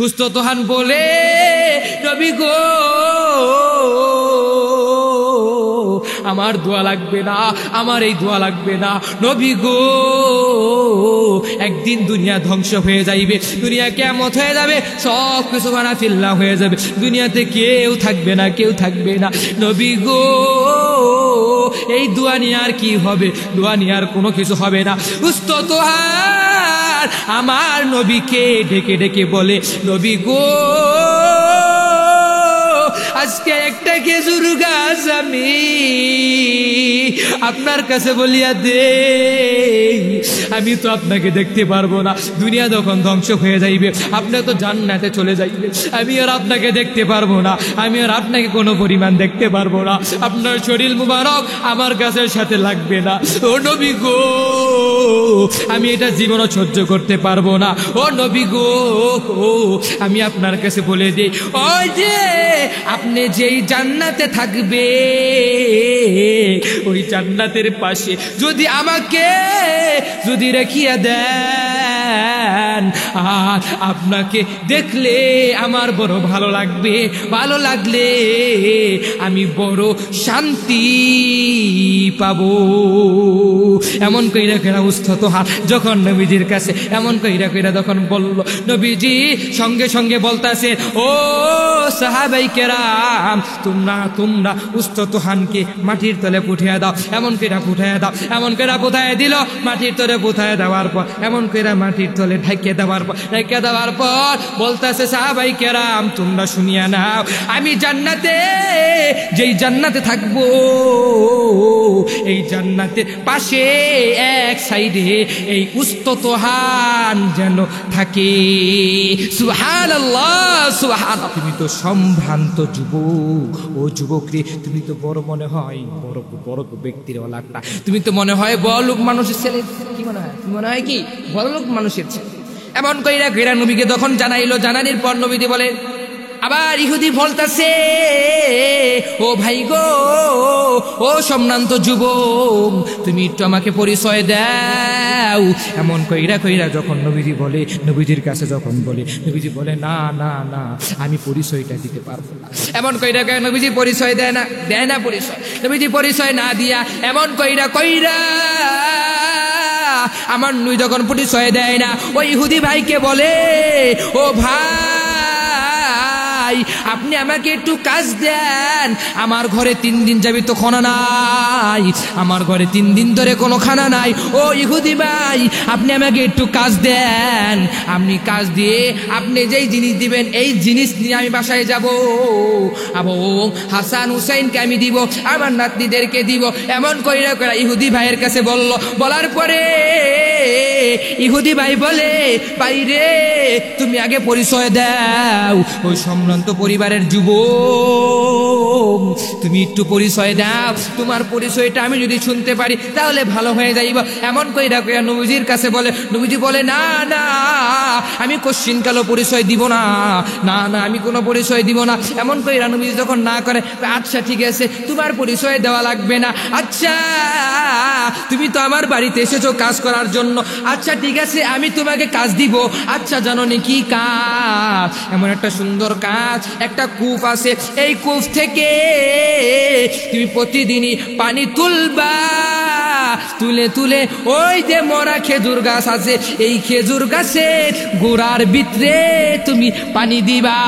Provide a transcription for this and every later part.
উস্তাদ বলে, নবী গো আমার দোয়া লাগবে না, আমার এই দোয়া লাগবে না। নবী গো একদিন দুনিয়া ধ্বংস হয়ে যাইবে, দুনিয়া কিয়ামত হয়ে যাবে, সব কিছু বানাফিল্লাহ হয়ে যাবে, দুনিয়াতে কেউ থাকবে না, কেউ থাকবে না। নবী গো এই দোয়া নিয়ে আর কি হবে? দোয়া নিয়ে আর কোনো কিছু হবে না। উস্তাদ আমার নবীকে ডেকে ডেকে বলে, নবী গো আজকে একটা খেজুর গাছ আমি আপনার কাছে বলিয়া দে, আমি তো আপনাকে দেখতে পারবো না, দুনিয়া যখন ধ্বংস হয়ে যাইবে, আপনি তো জান্নাতে চলে যাইবে, আমি আর আপনাকে দেখতে পারবো না, আমি আর আপনাকে কোনো পরিমাণ দেখতে পারবো না, আপনার শরীর মুবারক আমার গাছের সাথে লাগবে না। ও নবী গো আমি এটা জীবনও সহ্য করতে পারবো না। ও নবী গো আমি আপনার কাছে বলে দিই, ওই যে আপনি যেই জান্নাতে থাকবে, ওই জান্নাতের পাশে যদি আমাকে যদি রেখিয়া দেন, আর আপনাকে দেখলে আমার বড় ভালো লাগবে, ভালো লাগলে আমি বড় শান্তি পাবো। এমন কইরা কইরা উস্তাদ যখন নবীজির কাছে এমন কইরা কইরা যখন বলল, নবীজি সঙ্গে সঙ্গে বলতাছে, ও সাহাবাই কেরাম তোমরা উস্তাদ কে মাটির তলে পুঠিয়ে দাও। এমন কইরা পুঠায় দাও, এমন কইরা পুঠায় দিল, মাটির তলে পুঠায় দেওয়ার পর এমন কইরা মাটির তলে ঢেকে দেওয়ার পর বলতাছে, সাহাবাই কেরাম তোমরা শুনিয়া নাও, আমি জান্নাতে যেই জান্নাতে থাকবো, এই জান্নাতের পাশে এক সাইডে এই উস্তাদ যেন থাকে। সুবহানাল্লাহ সুবহানাল্লাহ। তুমি তো সম্ভ্রান্ত যুবক, ও যুবক রে, তুমি তো বড় মনে হয় বড় বড় ব্যক্তির ওলাটা, তুমি তো মনে হয় বড় লোক মানুষের ছেলে, কি মনে হয়? মনে হয় কি বড় লোক মানুষের ছেলে? এমন কইরা কইরা নবীকে যখন জানাইলো, জানানির পর নবীজি বলে, আবার ইহুদি বলতাছে, ও ভাই গো, ও সম্ভ্রান্ত যুবক, তুমি একটু আমাকে পরিচয় দাও। এমন কইরা কইরা যখন নবীজি বলে, নবীজির কাছে যখন বলে, নবীজি বলে, না না না আমি পরিচয়টা দিতে পারবো না। এমন কইরা কইরা নবীজি পরিচয় দেয় না পরিচয়। নবীজি পরিচয় না দিয়া এমন কইরা কইরা আমার নবী যখন পরিচয় দেয় না, ওই ইহুদি ভাইকে বলে, ও ভাই আপনি আমাকে একটু কাজ দেন, আমার ঘরে 3 দিন যাবি তো খানা নাই, আমার ঘরে 3 দিন ধরে কোনো খানা নাই। ও ইহুদি ভাই আপনি আমাকে একটু কাজ দেন, আপনি কাজ দিয়ে আপনি যেই জিনিস দিবেন এই জিনিস নিয়ে আমি বাসায় যাব, এবং হাসান হুসাইনকে আমি দিব, আমার নাতনিদেরকে দিব। এমন কইরা কইরা ইহুদি ভাইয়ের কাছে বলল। বলার পরে ইহুদি ভাই বলে, ভাই রে তুমি আগে পরিচয় দাও, ওই সম্ভ্রান্ত পরিবারের যুবক, তুমি একটু পরিচয় দাও, তোমার পরিচয়টা আমি যদি শুনতে পারি তাহলে ভালো হয়ে যাইব। এমন কইরা কইরা নবীজির কাছে বলে। নবীজি বলে, না না আমি কোশ্চিন কালো পরিচয় দিব না, না না আমি কোনো পরিচয় দিব না। এমন কইরা নবীজি যখন না করে, আচ্ছা ঠিক আছে তোমার পরিচয় দেওয়া লাগবে না, আচ্ছা তুমি তো আমার বাড়িতে এসেছো কাজ করার জন্য, আচ্ছা ঠিক আছে আমি তোমাকে কাজ দিব। আচ্ছা জানো নি কি কাজ? এমন একটা সুন্দর কাজ, একটা কূপ আছে, এই কূপ থেকে তুমি প্রতিদিনই পানি তুলবা, তুলে তুলে ওই যে মরা খেজুর গাছ আছে, এই খেজুর গাছের গোড়ার ভিতরে তুমি পানি দিবা।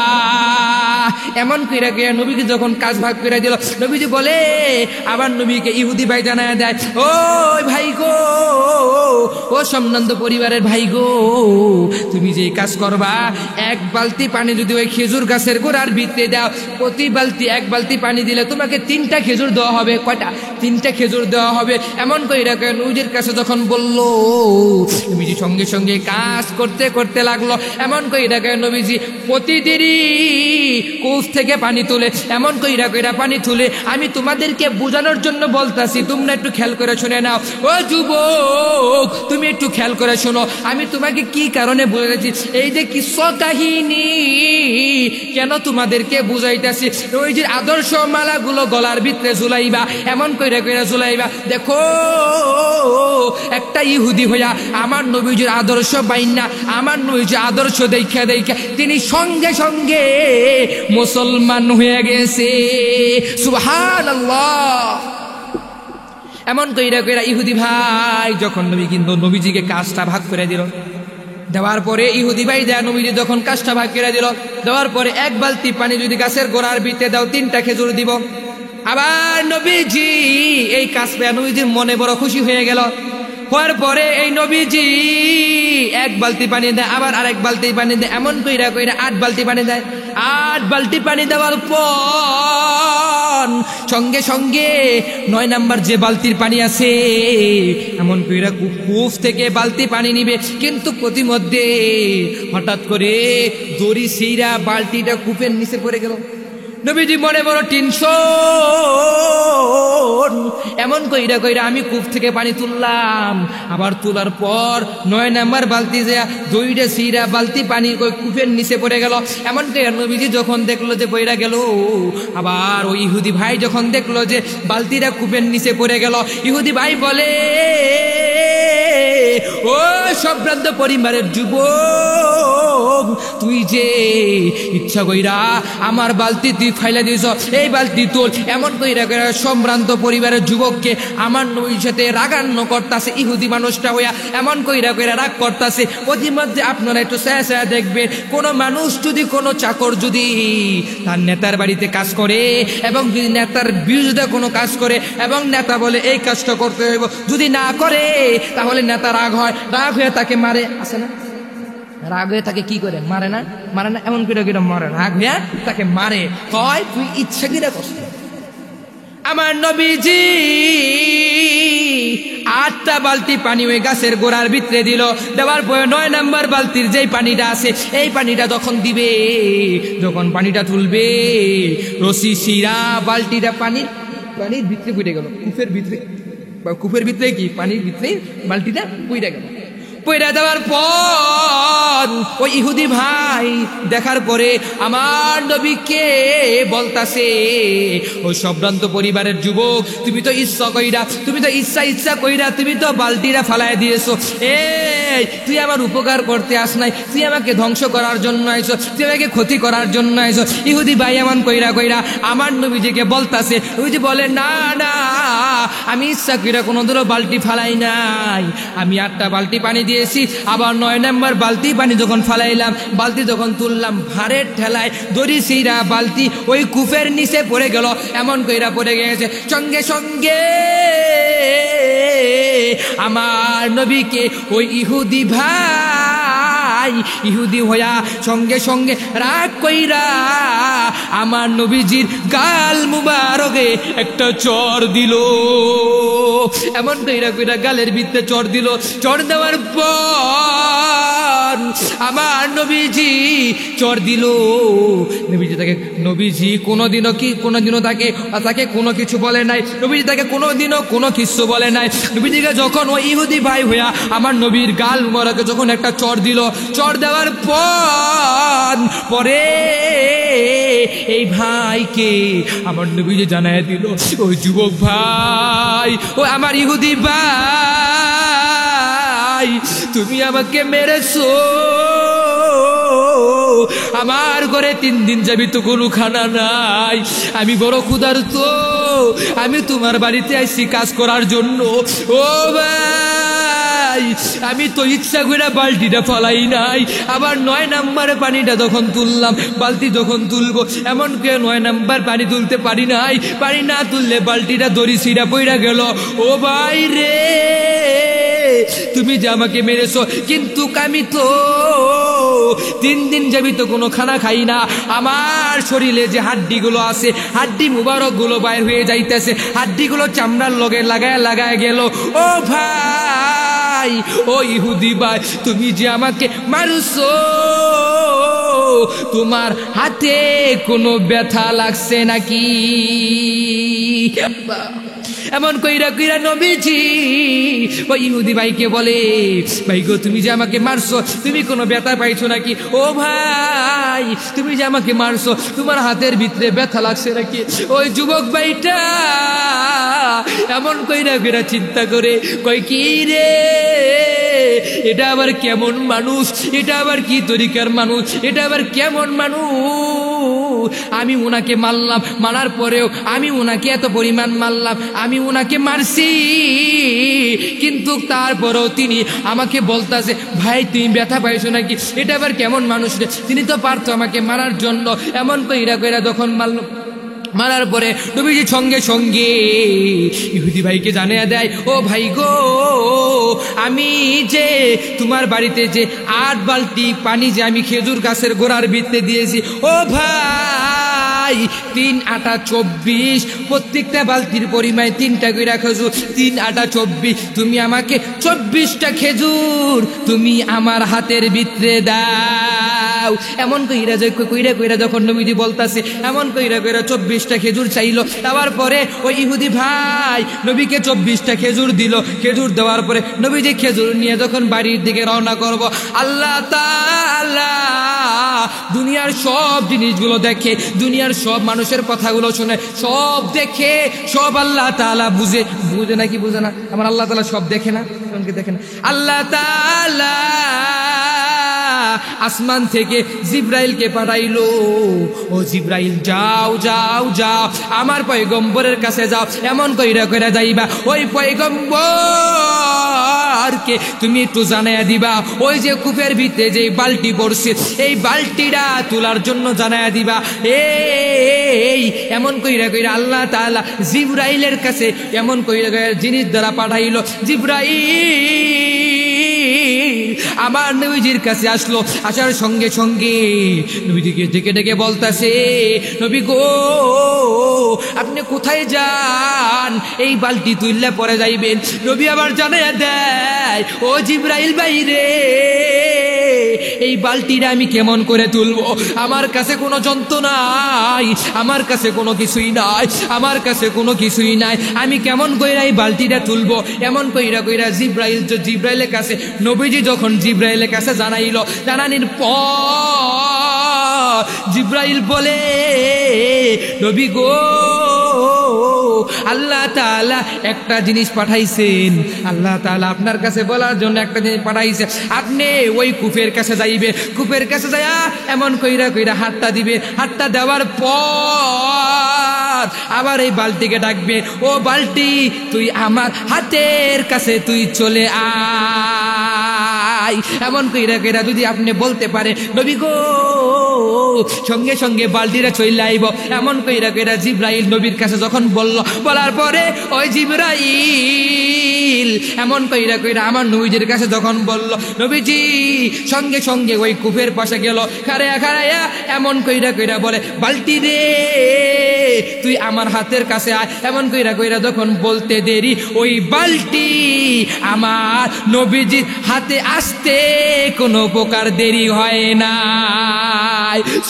এমন কইরা কইরা নবীকে যখন কাজ ভাগ করে দিল, নবীজি বলে, আবার নবীকে ইহুদি ভাই জানায় দেয়, ও ভাই গো, ও সম্ভ্রান্ত পরিবারের ভাই গো, তুমি যে কাজ করবা, 1 বালতি পানি যদি ওই খেজুর গাছের গোড়ার ভিতরে দাও, প্রতি বালতি 1 বালতি পানি দিলে তোমাকে 3টা খেজুর দেওয়া হবে। কয়টা? 3টা খেজুর দেওয়া হবে। এমন কইরা কইরা নবীজির কাছে যখন বলল, নবীজি সঙ্গে সঙ্গে কাজ করতে করতে লাগলো। এমন কইরা কইরা নবীজি প্রতিদিনই কূপ থেকে পানি তুলে, এমন কইরা কইরা পানি তুলে। আমি তোমাদেরকে বোঝানোর জন্য বলতাছি, তোমরা একটু খেয়াল করে শুনে নাও। ও যুবক, তুমি একটু খেয়াল করে শোনো, আমি তোমাকে কি কারণে বলেছি। এই যে কিসা কাহিনী কেন তোমাদেরকে বুঝাইতেছি, ওই যে আদর্শ মালাগুলো গলার ভিতরে ঝুলাইবা, এমন কইরা কইরা ঝুলাইবা। দেখো, একটা ইহুদি হইয়া আমার নবীজির আদর্শ বাইনা, আমার নবীজির আদর্শ দেখা দেখা তিনি সঙ্গে সঙ্গে মুসলমান হয়ে গেছে। সুবহানাল্লাহ। এমন কইরা কইরা ইহুদি ভাই যখন নবীজিকে কাজটা ভাগ করে দিল, দেওয়ার পরে ইহুদি ভাই দেয়া নবীজি যখন কাজটা ভাগ করে দিল, দেওয়ার পরে এক বালতি পানি যদি গাছের গোড়ার ভিতরে দাও, 3টা খেজুর দিব। আবার নবীজি এই কাজ পেয়ে নবীজির মনে বড় খুশি হয়ে গেল। হওয়ার পরে এই নবীজি এক বালতি পানি দেয়, আবার আরেক বালতি পানি দেয়, এমন কইরা কইরা 8 বালতি পানি দেয়। 8 বালতি পানি দেওয়ার পর সঙ্গে সঙ্গে 9 নাম্বার যে বালতির পানি আছে, এমন কইরা কূপ থেকে বালতি পানি নিবে, কিন্তু প্রতিমধ্যে হঠাৎ করে দড়ি ছিঁড়া বালতিটা কূপের নিচে পড়ে গেল। নবীজি মনে বড় টেনশন। এমন কইরা কইরা আমি কূপ থেকে পানি তুললাম, আবার তোলার পর 9 নাম্বার বালতি যে দইটা ছিঁড়া বালতি পানি ওই কূপের নিচে পড়ে গেল। এমন কইরা নবীজি যখন দেখলো যে পড়ে গেল, আবার ওই ইহুদি ভাই যখন দেখলো যে বালতিটা কূপের নিচে পড়ে গেল, ইহুদি ভাই বলে, ও সম্ভ্রান্ত পরিবারের যুবক, তুই যে ইচ্ছা কইরা আমার বালতি তুই ফাইলা দিয়েছ, এই বালতি তোল। এমন কইরা কইরা সম্ভ্রান্ত পরিবারের যুবককে আমার নবীর সাথে রাগান্ন করতাছে ইহুদি মানুষটা হইয়া, এমন কইরা কইরা রাগ করতাছে। প্রতিমধ্যে আপনারা একটু চেয়ে দেখবেন, কোন মানুষ যদি, কোন চাকর যদি তার নেতার বাড়িতে কাজ করে এবং যদি নেতার বিরুদ্ধে কোনো কাজ করে এবং নেতা বলে এই কাজটা করতে হইব, যদি না করে তাহলে নেতা রাগ হয়, রাগ হয়ে তাকে মারে। আছে না? রাগ হয়ে তাকে কি করে মারে না? মারে না? এমন করে করে মারে, রাগ হয়ে তাকে মারে, কয় তুই ইচ্ছা কিরা করছিস। আমার নবীজি 8টা বালতি পানি ওই গাছের গোড়ার ভিতরে দিল। দেওয়ার পরে 9 নাম্বার বালতির যেই পানিটা আছে, এই পানিটা যখন দিবে, যখন পানিটা তুলবে, রশি ছিঁড়া বালতিটা পানির ভিতরে পড়ে গেল, কূপের ভিতরে কি পানির ভিতরে বালতিটা পড়ে গেল। পয়রা দেওয়ার পর ওই ইহুদি ভাই দেখার পরে আমার নবীকে বলতাছে, ওই সম্ভ্রান্ত পরিবারের যুবক, তুমি তো ইচ্ছা কইরা তুমি তো বালতিটা ফালাই দিয়েছো। এই তুই আমার উপকার করতে আস নাই, তুই আমাকে ধ্বংস করার জন্য আইছো, তুই আমাকে ক্ষতি করার জন্য আইছো। ইহুদি ভাই এমন কইরা কইরা আমার নবীজিকে বলতাছে। নবীজি বলে, না না, আমি ইচ্ছা কইরা কোনোদিনও বালতি ফালাই নাই, আমি 8টা বালতি পানি দিয়েছি। আবার 9 নাম্বার বালতি পানি যখন ফালাইলাম, বালতি যখন তুললাম, ভারের ঠেলায় দড়ি ছিঁড়া বালতি ওই কূপের নিচে পড়ে গেল। এমন কইরা পড়ে গেছে, সঙ্গে সঙ্গে আমার নবীকে ওই ইহুদি ভাই, ইহুদি হইয়া সঙ্গে সঙ্গে রাগ কইরা আমার নবীজির গাল মুবারকে একটা চর দিল। এমন কইরা কইরা গালের ভিতরে চর দিল। চর দেওয়ার পর আমার নবীজি দিল। নবীজি কোনোদিনও তাকে কোনো কিছু বলে নাই। নবীজি তাকে কোনোদিনও কোনো কিছু বলে নাই। নবীজিকে যখন ওই ইহুদি ভাই হইয়া আমার নবীর গাল মুবারকে যখন একটা চর দিল, চর দেওয়ার পরে এই ভাইকে আমার নবীজি জানায় দিল, ওই যুবক ভাই, ও আমার ইহুদি ভাই, তুমি আমাকে মেরেছো, আমার ঘরে 3 দিন যাবি তো কোনো খানা নাই, আমি বড় ক্ষুধার্ত, আমি তোমার বাড়িতে আইছি কাজ করার জন্য। ও ভাই, আমি তো ইচ্ছা করে বালতিটা ফালাই নাই। আবার 9 নাম্বার পানিটা যখন তুললাম, বালতি যখন তুলবো, এমন কে 9 নাম্বার পানি তুলতে পারি নাই, পানি না তুললে বালতিটা দড়ি ছিঁড়া পইড়া গেল। ও ভাই রে, তুমি যে আমাকে মেরেছো, কিন্তু আমি তো 3 দিন যাবি তো কোনো খানা খাই না, আমার শরীরে যে হাড্ডিগুলো আছে, হাড্ডি মুবারক গুলো বাইর হয়ে যাইতেছে, হাড্ডিগুলো চামড়ার লগে লাগায় গেল। ও ভাই, ও ইহুদি ভাই, তুমি যে আমাকে মারছো, তোমার হাতে কোনো ব্যথা লাগছে নাকি? এমন কইরা কইরা নবীজি ওই ইহুদি ভাইকে বলে, ভাই গো তুমি যে আমাকে মারছো, তুমি কোনো ব্যথা পাইছো নাকি? ও ভাই তুমি যে আমাকে মারছো, তোমার হাতের ভিতরে ব্যথা লাগছে নাকি? ওই যুবক ভাইটা এমন কইরা কইরা চিন্তা করে কই, কি রে এটা আবার কেমন মানুষ, এটা আবার কি তরিকার মানুষ, এটা আবার কেমন মানুষ? আমি ওনাকে মারলাম, মারার পরেও আমি ওনাকে এত পরিমাণ মারলাম, আমি ওনাকে মারছি, কিন্তু তারপরেও তিনি আমাকে বলতাছে ভাই তুমি ব্যথা পাইছো নাকি? এটা আবার কেমন মানুষ রে? তিনি তো পারতো আমাকে মারার জন্য। এমন কইরা কইরা যখন মারার পরে নবীজি সঙ্গে সঙ্গে ইহুদি ভাইকে জানিয়ে দেয়, ও ভাই গো আমি যে তোমার বাড়িতে যে 8 বালতি পানি যে আমি খেজুর গাছের গোড়ার ভিতরে দিয়েছি, ও ভাই 3 8 24, প্রত্যেকটা বালতির পরিমাণ 3টা কইরা খেজুর, 3 8 24, তুমি আমাকে 24টা খেজুর তুমি আমার হাতের ভিতরে দাও। এমন কইরা কইরা যখন নবীজি বলতাছে, এমন কইরা কইরা 24টা খেজুর চাইলো। দেওয়ার পরে ওই ইহুদি ভাই নবীকে 24টা খেজুর দিল। খেজুর দেওয়ার পরে নবীজি খেজুর নিয়ে যখন বাড়ির দিকে রওনা করব, আল্লাহ তাআলা দুনিয়ার সব জিনিসগুলো দেখে, দুনিয়ার সব মানুষের কথাগুলো শুনে, সব দেখে, সব আল্লাহ তাআলা বুঝে নাকি বুঝে না? আমার আল্লাহ তাআলা সব দেখে না? দেখে না? আল্লাহ তাআলা আসমান থেকে জিব্রাইলকে পাঠাইলো, ও জিব্রাইল যাও যাও যাও আমার পয়গম্বরের কাছে যাও। এমন কইরা কইরা যাইবা, ওই পয়গম্বরকে তুমি একটু জানাইয়া দিবা ওই যে কূপের ভিতরে যে বালতি পড়ছে, এই বালতিটা তোলার জন্য জানাইয়া দিবা। এই এমন কইরা কইরা আল্লাহ তাআলা জিব্রাইলের কাছে এমন কইরা কইরা জিনিস দ্বারা পাঠাইলো। জিব্রাইল আমার নবীজির কাছে আসলো। আসার সঙ্গে সঙ্গে নবীজিকে ডেকে ডেকে বলতাছে, নবী গো আপনি কোথায় যান? এই বালতি তুললে পরে যাইবেন। নবী আবার জানাইয়া দেয়, ও জিব্রাইল ভাই রে, এই বালতিটা আমি কেমন করে তুলবো? আমার কাছে কোনো যন্ত্র নাই, আমার কাছে কোনো কিছুই নাই, আমার কাছে কোনো কিছুই নাই, আমি কেমন কইরা এই বালতিটা তুলবো? এমন কইরা কইরা জিব্রাইলের কাছে নবীজি যখন জিব্রাইলের কাছে জানাইলো, জানানির পর জিব্রাইল বলে, নবী গো আল্লাহ তাআলা একটা জিনিস পাঠাইছেন, আল্লাহ তাআলা আপনার কাছে বলার জন্য একটা জিনিস পাঠাইছে। আপনি ওই কূপের কাছে যাইবে, কূপের কাছে যায়া এমন কইরা কইরা হাতটা দিবে, হাতটা দেওয়ার পর আবার এই বালতিকে ডাকবে, ও বালতি তুই আমার হাতের কাছে তুই চলে আয়। এমন কইরা কইরা যদি আপনি বলতে পারে, নবী গো সঙ্গে সঙ্গে বালতিটা চলে আইব। এমন কইরা কইরা জিব্রাইল নবীর কাছে যখন বলার পরে ওই জিব্রাইল এমন কইরা কইরা আমার নবীজির কাছে যখন বলল, নবীজি সঙ্গে সঙ্গে ওই কূপের পাশে গেল, খাড়ায়া এমন কইরা কইরা বলে, বালতি রে তুই আমার হাতের কাছে আয়। এমন কইরা কইরা যখন বলতে দেরি, ওই বালতি আমার নবীজির হাতে আসতে কোনো প্রকার দেরি হয় না।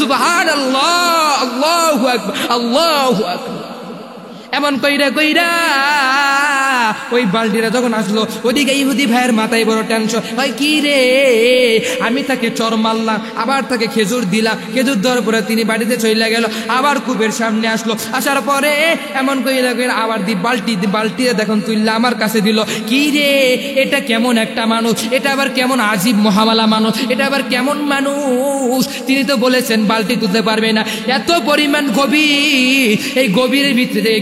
সুবহানাল্লাহ, আল্লাহু আকবার, আল্লাহু আকবার। এমন কইরা কইরা ওই বালতিটা যখন আসলো, ওদিকে ইহুদি ভাইয়ের মাথায় বড় টেনশন, হয় কি রে, আমি তাকে চর মারলাম, আবার তাকে খেজুর দিলাম, খেজুর দেওয়ার পরে তিনি বাড়িতে চলে গেল, আবার কূপের সামনে আসলো, আসার পরে এমন কইরা কইরা আবার বালতিতে দেখুন তুললা আমার কাছে দিল। কি রে এটা কেমন একটা মানুষ, এটা আবার কেমন আজীব মহামালা মানুষ, এটা আবার কেমন মানুষ? তিনি তো বলেছেন বালতি তুলতে পারবে না, এত পরিমাণ গভীর, এই গভীরের ভিতরে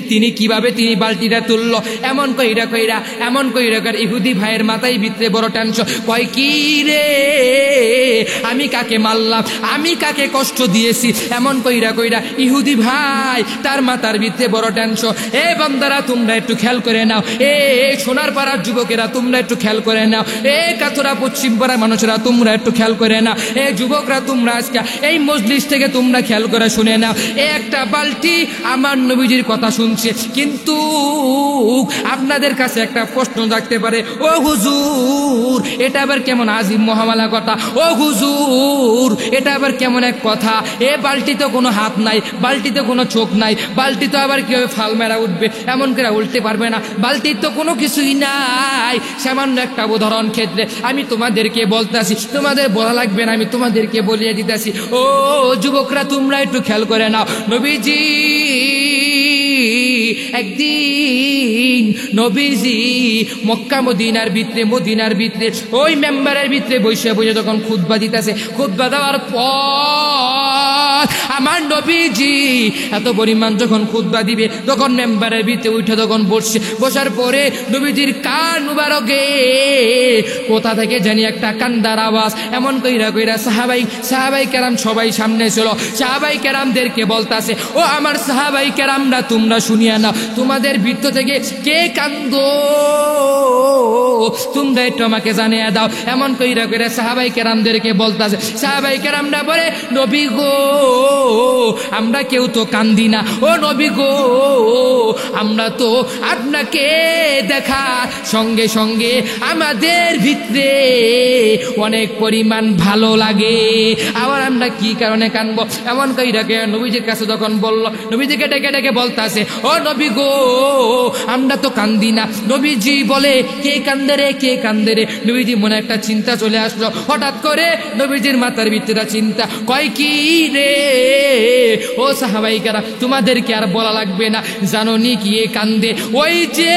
তিনি কিভাবে তিনি বালতিটা তুললো? এমন কইরা কইরা ইহুদি ভাইয়ের মাথায় ভিতরে বড় টেনশন, কয় কি রে আমি কাকে মারলাম, আমি কাকে কষ্ট দিয়েছি? এমন কইরা কইরা ইহুদি ভাই তার মাথার ভিতরে বড় টেনশন। এ বান্দারা তোমরা একটু খেয়াল করে নাও, এ সোনার পাড়ার যুবকেরা তোমরা একটু খেয়াল করে নাও, এ কাতরা পশ্চিম পাড়ার মানুষেরা তোমরা একটু খেয়াল করে নাও, এ যুবকরা তোমরা আজকে এই মজলিস থেকে তোমরা খেয়াল করে শুনে নাও। একটা বালতি আমার নবীজির কথা শুনছে, কিন্তু আপনাদের কাছে একটা প্রশ্ন থাকতে পারে, ও হুজুর এটা আবার কেমন আজিম মহামালা কথা, ও হুজুর এটা আবার কেমন এক কথা, এ বালতিতে কোনো হাত নাই, বালতিতে কোনো চোখ নাই, বালতি তো আবার কিভাবে ফাল মেরা উঠবে, এমন করে উল্টে পারবে না, বালতির তো কোনো কিছুই নাই। সামান্য একটা উদাহরণ ক্ষেত্রে আমি তোমাদেরকে বলতেছি, তোমাদের বলা লাগবে না, আমি তোমাদেরকে বলিয়ে দিতেছি। ও যুবকরা তোমরা একটু খেয়াল করে নাও, নবীজি একদিন নবীজি মক্কা মদিনার ভিতরে ওই মেম্বারের ভিতরে বসে বসে যখন খুতবা দিতেছে, খুতবা দেওয়ার পর আমার নবীজি এত পরিমাণ যখন খুতবা দিবে, তখন মেম্বারের ভিতরে উঠে তখন বসার পরে নবীজির কান মুবারকে কোথা থেকে জানি একটা কান্দার আওয়াজ, এমন কইরা সাহাবাই কেরাম সবাই সামনে ছিল, সাহাবাই কেরামদেরকে বলতাছে, ও আমার সাহাবাই কেরামরা তোমরা শুনিয়া না, তোমাদের ভিতর থেকে কে কান্দো তোমরা একটু আমাকে জানিয়ে দাও। এমন কইরা সাহাবাই কেরামদেরকে বলতাছে, সাহাবাই কেরামরা বলে, নবী গো আমরা কেউ তো কান্দি না, ও নবী গো আমরা তো আপনাকে দেখা সঙ্গে সঙ্গে আমাদের ভিতরে অনেক পরিমাণ ভালো লাগে, আবার আমরা কি কারণে কানবো। এমন কইরাকে নবীজির কাছে যখন বলল, নবীজিকে ডেকে ডেকে বলতাছে, ও নবী গো আমরা তো কান্দি না। নবীজি বলে, কে কান্দে রে, কে কান্দে রে? নবীজি মনে একটা চিন্তা চলে আসলো, হঠাৎ করে নবীজির মাথার ভিতরে চিন্তা, কয় কি রে ও সাহাবাইকারা, তোমাদেরকে আর বলা লাগবে না, জানো নি কি এ কান্দে? ওই যে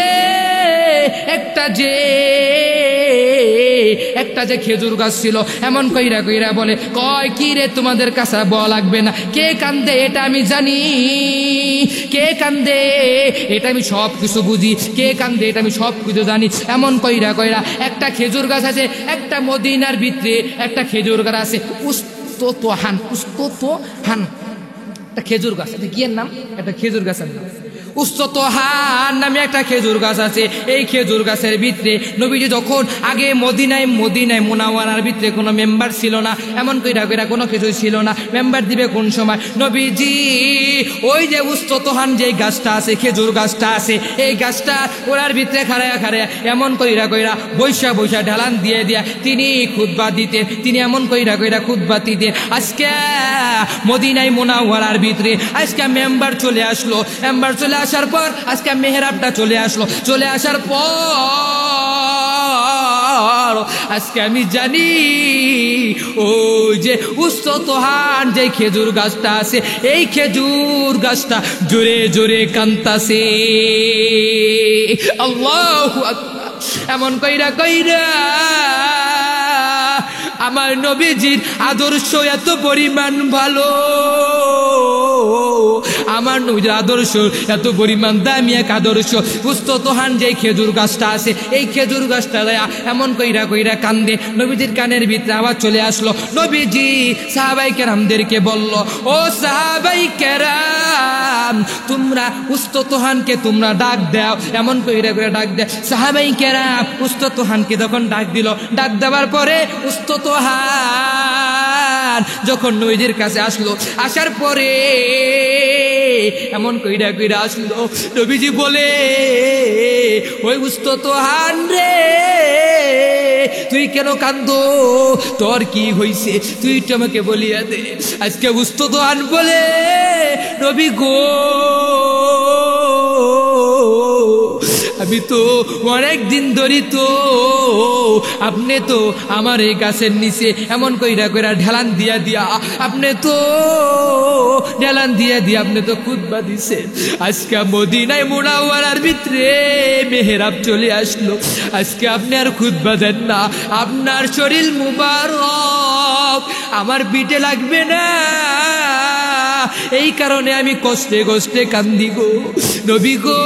একটা যে খেজুর গাছ ছিল, এমন কইরা বলে, কয় কি রে তোমাদের কাছে বলা লাগবে না, কে কান্দে এটা আমি জানি, কে কান্দে এটা আমি সব কিছু বুঝি, কে কান্দে এটা আমি সব কিছু জানি। এমন কইরা একটা খেজুর গাছ আছে, একটা মদিনার ভিতরে একটা খেজুর গাছ আছে, উস্ততোহান একটা খেজুর গাছ, এটা কি এর নাম? একটা খেজুর গাছের নাম উস্ততোহান নামে একটা খেজুর গাছ আছে। এই খেজুর গাছের ভিতরে নবীজি যখন আগে মদিনায় মুনাওয়ারার ভিতরে কোনো মেম্বার ছিল না, এমন কইরা কোনো কিছু ছিল না, মেম্বার দিবে কোন সময়? নবীজি ওই যে উস্ততোহান যে গাছটা আছে, খেজুর গাছটা আছে, এই গাছটা ওরার ভিতরে খাড়ায়া এমন কইরা বৈশা ঢালান দিয়ে তিনি খুতবা দিতেন, তিনি এমন কইরা খুতবা দিতেন। আজকে মদিনায় মুনাওয়ারার ভিতরে আজকে মেম্বার চলে আসলো, মেম্বার চলে আসার পর আজকে মেহরাবটা চলে আসার পর আজকে আমি জানি ও যে উস্ততোহান যে খেজুর গাছটা আছে, এই খেজুর গাছটা জোরে জোরে কান্তাছে। আল্লাহু আকবার। এমন কইরা আমার নবীজির আদর্শ এত পরিমাণ ভালো, আমার নবীজির আদর্শ এত পরিমাণ দামি এক আদর্শ। উস্ততোহান যে খেজুর গাছটা আছে, এই খেজুর গাছটা এমন কইরা কান্দে। নবীজির কানের ভিতরে আওয়াজ চলে আসলো, নবীজি সাহাবাই কেরামদেরকে বলল, ও সাহাবাই কেরাম তোমরা উস্ততোহানকে তোমরা ডাক দাও, এমন কইরা ডাক দেয়। সাহাবাই কেরাম উস্ততোহানকে যখন ডাক দিল, ডাক দেওয়ার পরে উস্ততোহান যখন নবীজির কাছে আসলো, আসার পরে এমন কইরা আসলো, নবীজি বলে, ওই উস্ততোহান রে তুই কেন কান্দো, তোর কি হইছে, তুই তো আমাকে বলিয়া দে। আজকে উস্ততোহান বলে, নবী গো আমি তো অনেক দিন ধরি তো আপনি তো আমার এই গাছের নিচে এমন কইরা ঢেলান দিয়া আপনি তো ঢেলান দিয়া আপনি তো খুতবা দিছেন। আজকে মদিনায় মুনাওয়ারার ভিতরে মেহরাব চলে আসলো, আজকে আপনি আর খুতবা দেন না, আপনার শরীর মুবারক আমার পিঠে লাগবে না, এই কারণে আমি কষ্টে কান্দি গো নবী গো,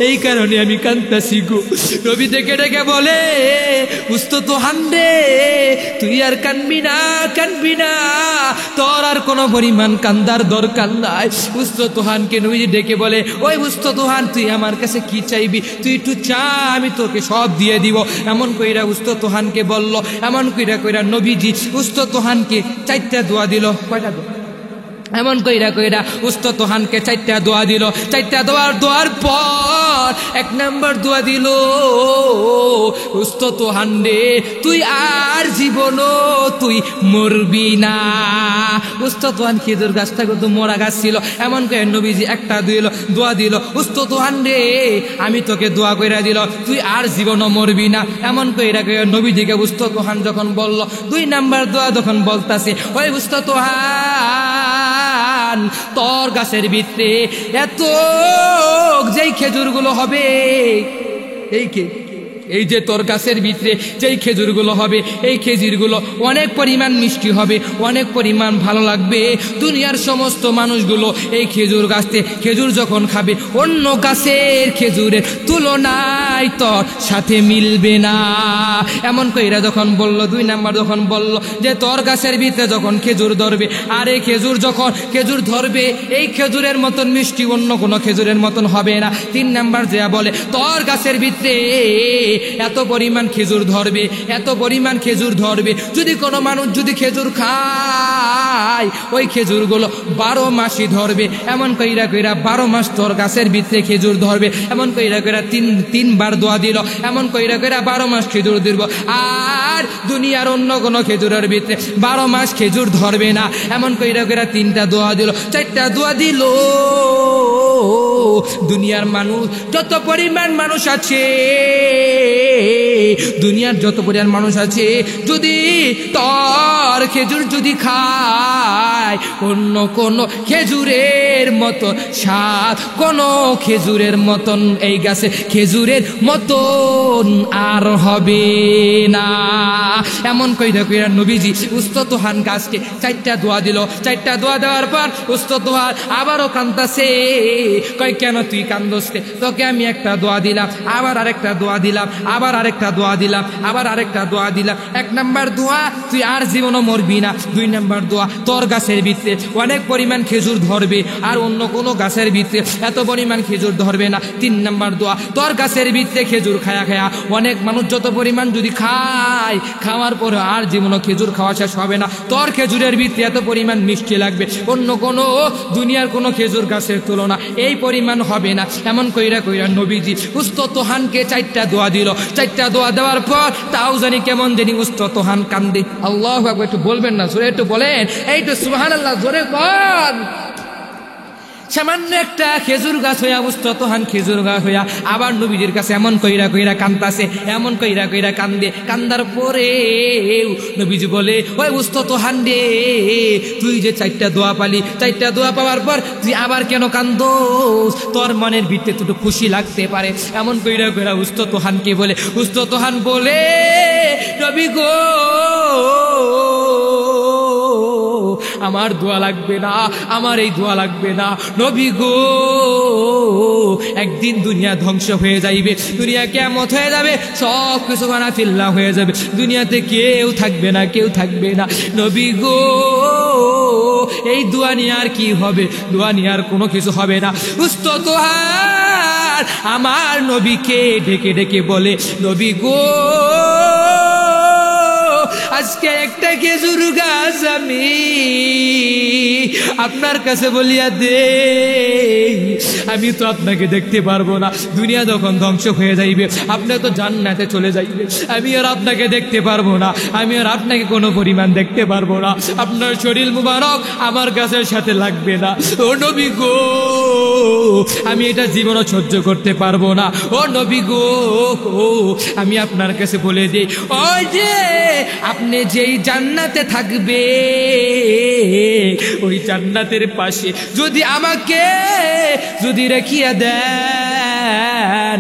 এই কারণে আমি কান্তাছি গো। নবী ডেকে বলে, উস্ততোহান রে তুই আর কানবি না, তোর আর কোনো পরিমাণ কান্দার দরকার নাই। উস্ততোহানকে নবী ডেকে বলে, ওই উস্ততোহান তুই আমার কাছে কি চাইবি, তুই একটু চা, আমি তোকে সব দিয়ে দিব। এমন কইরা উস্ততোহানকে বলল, এমন কইরা নবীজি উস্ততোহানকে 4টা দোয়া দিল। কয়টা দোয়া? এমন কইরা কইরা উস্তাদ হানকে 4টা দোয়া দিল। 4টা দোয়ার পর 1 নাম্বার দোয়া দিল, উস্তাদ হান রে তুই আর জীবনও তুই মরবি না। উস্তাদ হান খেজুর গাছটা কিন্তু মরা গাছ ছিল। এমন করে নবীজি একটা দোয়া দিল, উস্তাদ হান রে আমি তোকে দোয়া কইরা দিল তুই আর জীবনও মরবি না। এমন কইরা কইরা নবীজিকে উস্তাদ হান যখন বলল, 2 নাম্বার দোয়া যখন বলতাছে, ওই উস্তাদ হান তোর গাছের ভিতরে এত যেই খেজুরগুলো হবে, এই যে তোর গাছের ভিতরে যেই খেজুরগুলো হবে, এই খেজুরগুলো অনেক পরিমাণ মিষ্টি হবে, অনেক পরিমাণ ভালো লাগবে। দুনিয়ার সমস্ত মানুষগুলো এই খেজুর গাছতে খেজুর যখন খাবে, অন্য গাছের খেজুরের তুলনায় তোর সাথে মিলবে না। এমন কইরা যখন বলল, 2 নাম্বার যখন বলল যে তোর গাছের ভিতরে যখন খেজুর ধরবে, আর এই খেজুর যখন খেজুর ধরবে, এই খেজুরের মতন মিষ্টি অন্য কোনো খেজুরের মতন হবে না। 3 নাম্বার যা বলে তোর গাছের ভিতরে এত পরিমাণ খেজুর ধরবে, এত পরিমাণ খেজুর ধরবে, যদি কোনো মানুষ যদি খেজুর খায় ওই খেজুরগুলো 12 মাসই ধরবে। এমন কইরা কইরা 12 মাস তোর গাছের ভিতরে খেজুর ধরবে। এমন কইরা কইরা 3বার দোয়া দিল, এমন কইরা কইরা 12 মাস খেজুর দিব। আর দুনিয়ার অন্য কোনো খেজুরের ভিতরে 12 মাস খেজুর ধরবে না। এমন কইরা কইরা 3টা দোয়া দিল, 4টা দোয়া দিল। দুনিয়ার মানুষ যত পরিমাণ মানুষ আছে, দুনিয়ার যত পরিমাণ মানুষ আছে, যদি তোর খেজুর যদি খায়, অন্য কোন খেজুরের মতো স্বাদ, কোন খেজুরের মতন এই গাছে খেজুরের মতন আর হবে না। এমন কইরা কইরা নবীজি উস্তাদ হান গাছকে 4টা দোয়া দিল। 4টা দোয়া দেওয়ার পর উস্তাদ হান আবারও কান্দাছে। কই কেন তুই কান্দোস? তোকে আমি একটা দোয়া দিলাম, আবার আরেকটা দোয়া দিলাম, আবার আরেকটা দোয়া দিলাম, আবার আরেকটা দোয়া দিলাম। 1 নাম্বার দোয়া তুই আর জীবনও মরবি না। 2 নাম্বার দোয়া তোর গাছের ভিতরে অনেক পরিমাণ খেজুর ধরবে, আর অন্য কোনো গাছের ভিতরে এত পরিমাণ খেজুর ধরবে না। 3 নাম্বার দোয়া তোর গাছের ভিতরে খেজুর খায়া খায়া অনেক মানুষ যত পরিমাণ যদি খায়, খাওয়ার পরে আর জীবনও খেজুর খাওয়া শেষ হবে না। তোর খেজুরের ভিতরে এত পরিমাণ মিষ্টি লাগবে, অন্য কোনো দুনিয়ার কোনো খেজুর গাছের তুলনা এই পরিমাণ হবে না। এমন কইরা কইরা নবীজি উস্তাদ হানকে 4টা দোয়া দিল। 4টা দোয়া দেওয়ার পর তাও জানি কেমন জানি উস্তাদ হান কান্দে। আল্লাহু আকবার। একটু বলবেন না? জোরে একটু বলেন, এইটু সুবহানাল্লাহ জোরে বল। সামান্য একটা খেজুর গাছ হইয়া উস্তাদ হান খেজুর গাছ হইয়া আবার নবীজির কাছে এমন কইরা কইরা কান্দাছে, এমন কইরা কইরা কান্দে। কান্দার পরে নবীজি বলে, ওই উস্তাদ হান রে তুই যে 4টা দোয়া পালি, 4টা দোয়া পাওয়ার পর তুই আবার কেন কান্দোস? তোর মনের ভিতরে একটু খুশি লাগতে পারে। এমন কইরা কইরা উস্তাদ হানকে বলে, উস্তাদ হান বলে, নবী গো আমার দোয়া লাগবে না, আমার এই দোয়া লাগবে না। নবী গো একদিন দুনিয়া ধ্বংস হয়ে যাইবে, দুনিয়া কিয়ামত হয়ে যাবে, সব কিছু বানাফিল্লা হয়ে যাবে, দুনিয়াতে কেউ থাকবে না, কেউ থাকবে না। নবী গো এই দোয়া নিয়ে আর কি হবে? দোয়া নিয়ে আর কোনো কিছু হবে না। উস্তাদ হান আমার নবীকে ডেকে ডেকে বলে, নবী গো আজকে একটা খেজুর গাছ আমি আপনার কাছে বলিয়া দে, আমি তো আপনাকে দেখতে পারবো না, দুনিয়া যখন ধ্বংস হয়ে যাইবে, আপনি তো জান্নাতে চলে যাইবে, আমি আর আপনাকে দেখতে পারবো না, আমি আর আপনাকে কোনো পরিমাণ দেখতে পারবো না, আপনার শরীর মুবারক আমার গাছের সাথে লাগবে না। ও নবী গো আমি এটা জীবনও সহ্য করতে পারবো না। ও নবী গো আমি আপনার কাছে বলে দিই, ওই যে আপনি যেই জান্নাতে থাকবে, ওই জান্নাতের পাশে যদি আমাকে যদি রেখিয়া দেন,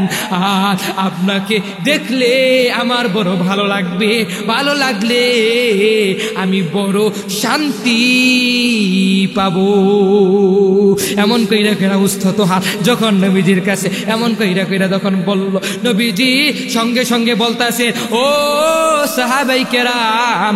আর আপনাকে দেখলে আমার বড় ভালো লাগবে, ভালো লাগলে আমি বড় শান্তি পাবো। এমন কইরা কইরা উস্তাদ হান যখন নবীজির কাছে এমন কইরা কইরা যখন বলল, নবীজি সঙ্গে সঙ্গে বলতাছে, ও সাহাবাই কেরাম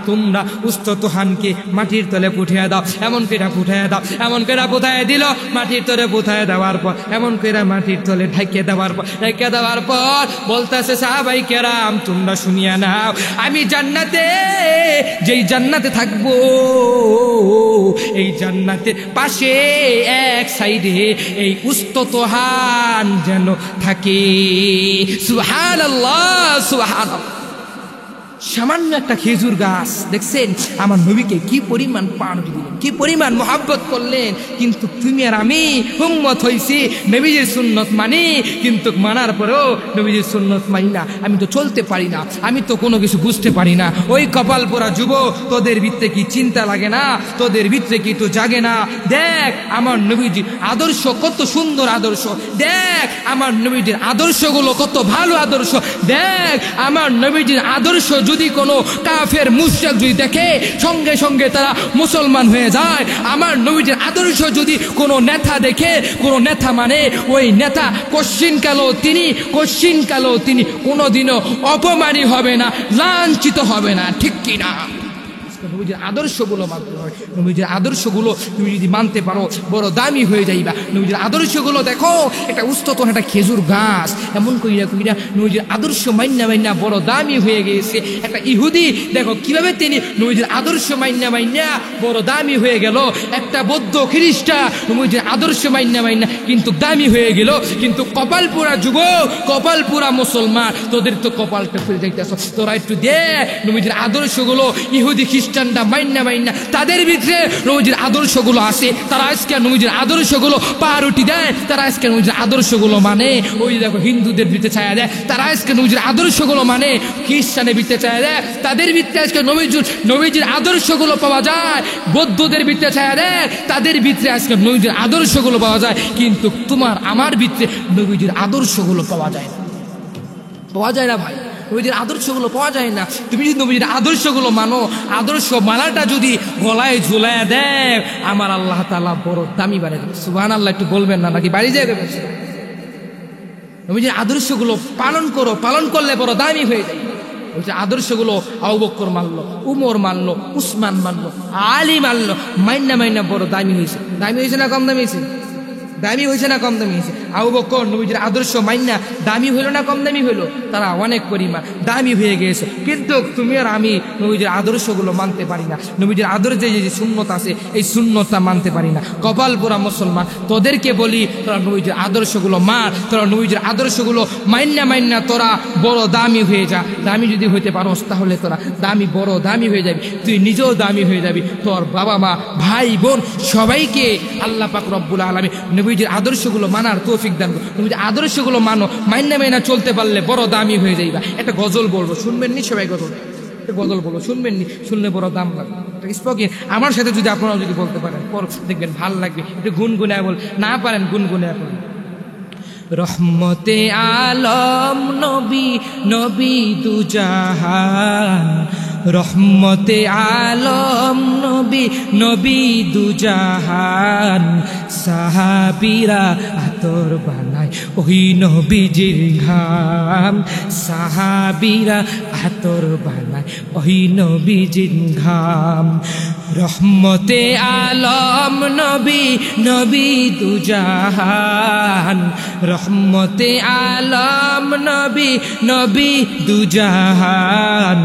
তোমরা উস্তাদ হানকে মাটির তলে পুঠিয়ে দাও, এমন কইরা পুঠিয়ে দাও, এমন কইরা পুঠায় দিল। মাটির তলে পুঠায় দেওয়ার পর এমন কইরা মাটি মাটির তলে ঢেকে দেওয়ার পর বলতেছে সাহাবাই কেরাম তোমরা শুনিয়া নাও, আমি জান্নাতে যেই জান্নাতে থাকবো এই জান্নাতের পাশে এক সাইডে এই উস্ততহান যেন থাকে। সুবহানাল্লাহ সুবহানাল্লাহ। সামান্য একটা খেজুর গাছ দেখছেন আমার নবীকে কি পরিমাণ পানি দিলেন, কি পরিমাণ মহব্বত করলেন। কিন্তু তুমি আর আমি উম্মত হইছি, নবীজির সুন্নত মানি, কিন্তু মানার পরেও নবীজির সুন্নত মানি না। আমি তো চলতে পারি না, আমি তো কোনো কিছু বুঝতে পারি না। ওই কপাল পোড়া যুবক, তোদের ভিতরে কি চিন্তা লাগে না? তোদের ভিতরে কি তো জাগে না? দেখ আমার নবীজির আদর্শ কত সুন্দর আদর্শ, দেখ আমার নবীজির আদর্শগুলো কত ভালো আদর্শ, দেখ আমার নবীজির আদর্শ যদি কোনো কাফের মুশরিক যদি দেখে সঙ্গে সঙ্গে তারা মুসলমান হয়ে যায়। আমার নবীজির আদর্শ যদি কোনো নেতা দেখে, কোনো নেতা মানে ওই নেতা কোশ্চিনকালেও তিনি কোনোদিনও অপমানী হবে না, লাঞ্ছিত হবে না, ঠিক কিনা? নবীজির আদর্শগুলো মানতে হয়। নবীজির আদর্শগুলো তুমি যদি মানতে পারো বড় দামি হয়ে যাইবা। নবীজির আদর্শগুলো দেখো, একটা উস্ততন একটা খেজুর গাছ এমন কইরা নবীজির আদর্শ মাইন্না বড় দামি হয়ে গিয়েছে। একটা ইহুদি দেখো কিভাবে তিনি নবীজির আদর্শ মাইন্না বড় দামি হয়ে গেল। একটা বৌদ্ধ খ্রিস্টান নবীজির আদর্শ মাইন্না কিন্তু দামি হয়ে গেল। কিন্তু কপাল পোড়া যুবক, কপাল পোড়া মুসলমান, তোদের তো কপালটা ফিরে যাইতেছ। তোরা একটু দে নবীজির আদর্শগুলো ইহুদি খ্রিস্টানরা মাইন্না তাদের ভিতরে নবীজির আদর্শগুলো আছে, তারা আজকে নবীজির আদর্শগুলো পাউরুটি দেয়, তারা আজকে নবীজির আদর্শগুলো মানে। ওই দেখো হিন্দুদের ভিতরে ছায়া দেয়, তারা আজকে নবীজির আদর্শগুলো মানে। খ্রিস্টানের ভিতরে ছায়া দেয়, তাদের ভিতরে আজকে নবীজির আদর্শগুলো পাওয়া যায়। বৌদ্ধদের ভিতরে ছায়া দেয়, তাদের ভিতরে আজকে নবীজির আদর্শগুলো পাওয়া যায়। কিন্তু তোমার আমার ভিতরে নবীজির আদর্শগুলো পাওয়া যায় না ভাই। নবীজির আদর্শগুলো পাওয়া যায় না। তুমি যদি নবীজির আদর্শগুলো মানো, আদর্শ মালাটা যদি গলায় ঝুলায় দেয়, আমার আল্লাহ তাআলা বড় দামি বাড়ি দেবে। সুবহানাল্লাহ একটু বলবেন না নাকি বাড়ি যেয়ে দেবেন? নবীজির আদর্শগুলো পালন করো, পালন করলে বড় দামি হয়ে যায়। ওই যে আদর্শগুলো আবু বকর মানলো, উমর মানলো, উসমান মানলো, আলী মানলো, মাইন্না বড় দামি হয়েছে। দামি হয়েছে না কম দামি হয়েছে? দামি হয়েছে না কম দামি হয়েছে? আবু বকর নবীজির আদর্শ মাইন্না দামি হইল না কম দামি হইল? তারা অনেক পরিমাণ দামি হয়ে গিয়েছে। কিন্তু তুমি আর আমি নবীজির আদর্শগুলো মানতে পারি না। নবীজির আদর্শে যে সুন্নত আছে এই সুন্নতটা মানতে পারি না। কপাল পোড়া মুসলমান, তোদেরকে বলি তোরা নবীজির আদর্শগুলো মান, তোরা নবীজির আদর্শগুলো মাইন্না তোরা বড় দামি হয়ে যা। দামি যদি হইতে পারোস তাহলে তোরা বড় দামি হয়ে যাবি, তুই নিজেও দামি হয়ে যাবি, তোর বাবা মা ভাই বোন সবাইকে আল্লাহ পাক রব্বুল আলামিন নবীজির আদর্শগুলো মানার তৌফিক দান করুন। নবীজির আদর্শগুলো মানো, মাইন্না চলতে পারলে বড় দামি হয়ে যাইবা। একটা গজল বলবো, শুনবেন নি সবাই? গজল বলবো, শুনবেন নি? শুনলে বড় দাম লাগবে। স্পোকেন আমার সাথে যদি আপনারা যদি বলতে পারেন পর দেখবেন ভাল লাগবে। একটু গুনগুনায় বল, না পারেন গুনগুনায় বল। রহমতে আলম নবী দুজাহান, রহমতে আলম নবী দুজাহান, সাহাবীরা আতর বানায় ওই নবীজির ঘাম, সাহাবীরা আতর বানায় ওই নবীজির ঘাম। রহমতে আলম নবী দুজাহান, রহমতে আলম নবী দুজাহান,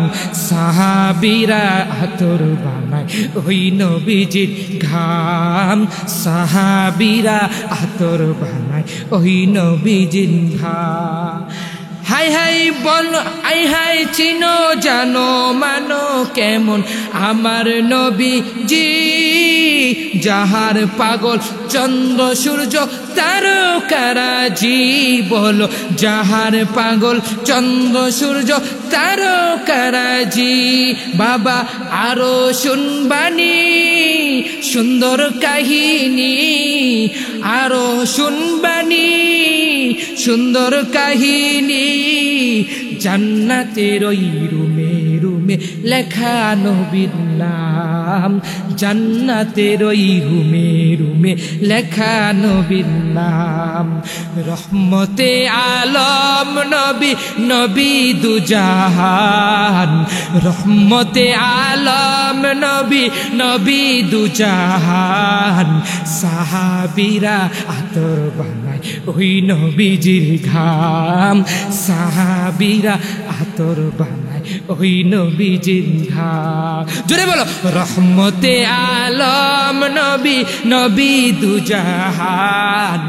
সাহাবীরা আতর বানায় ওই নবীজির ঘাম, সাহাবীরা আতর বানায় ওই নবীজির ঘাম। হাই হাই বলো, আই হাই চিনো জানো মানো কেমন আমার নবীজি, যাহার পাগল চন্দ্র সূর্য তারকারাজি। বলো যাহার পাগল চন্দ্র সূর্য তারকারাজি। বাবা আরো শুনবানি সুন্দর কাহিনী, আরো শুনবানি সুন্দর কাহিনী। জান্নাতের ওই রুমে লেখা নবীর নাম, জান্নাতের ওই রুমে লেখা নবীর নাম। রহমতে আলম নবী দুজাহান, রহমতে আলম নবী নবী দুজাহান সাহাবীরা আতর বানায় ওই নবীজির ঘাম সাহাবীরা আতর বানায় ওই নবীজির ঘাম জোরে বলো রহমতে আলম নবী নবী দুজাহান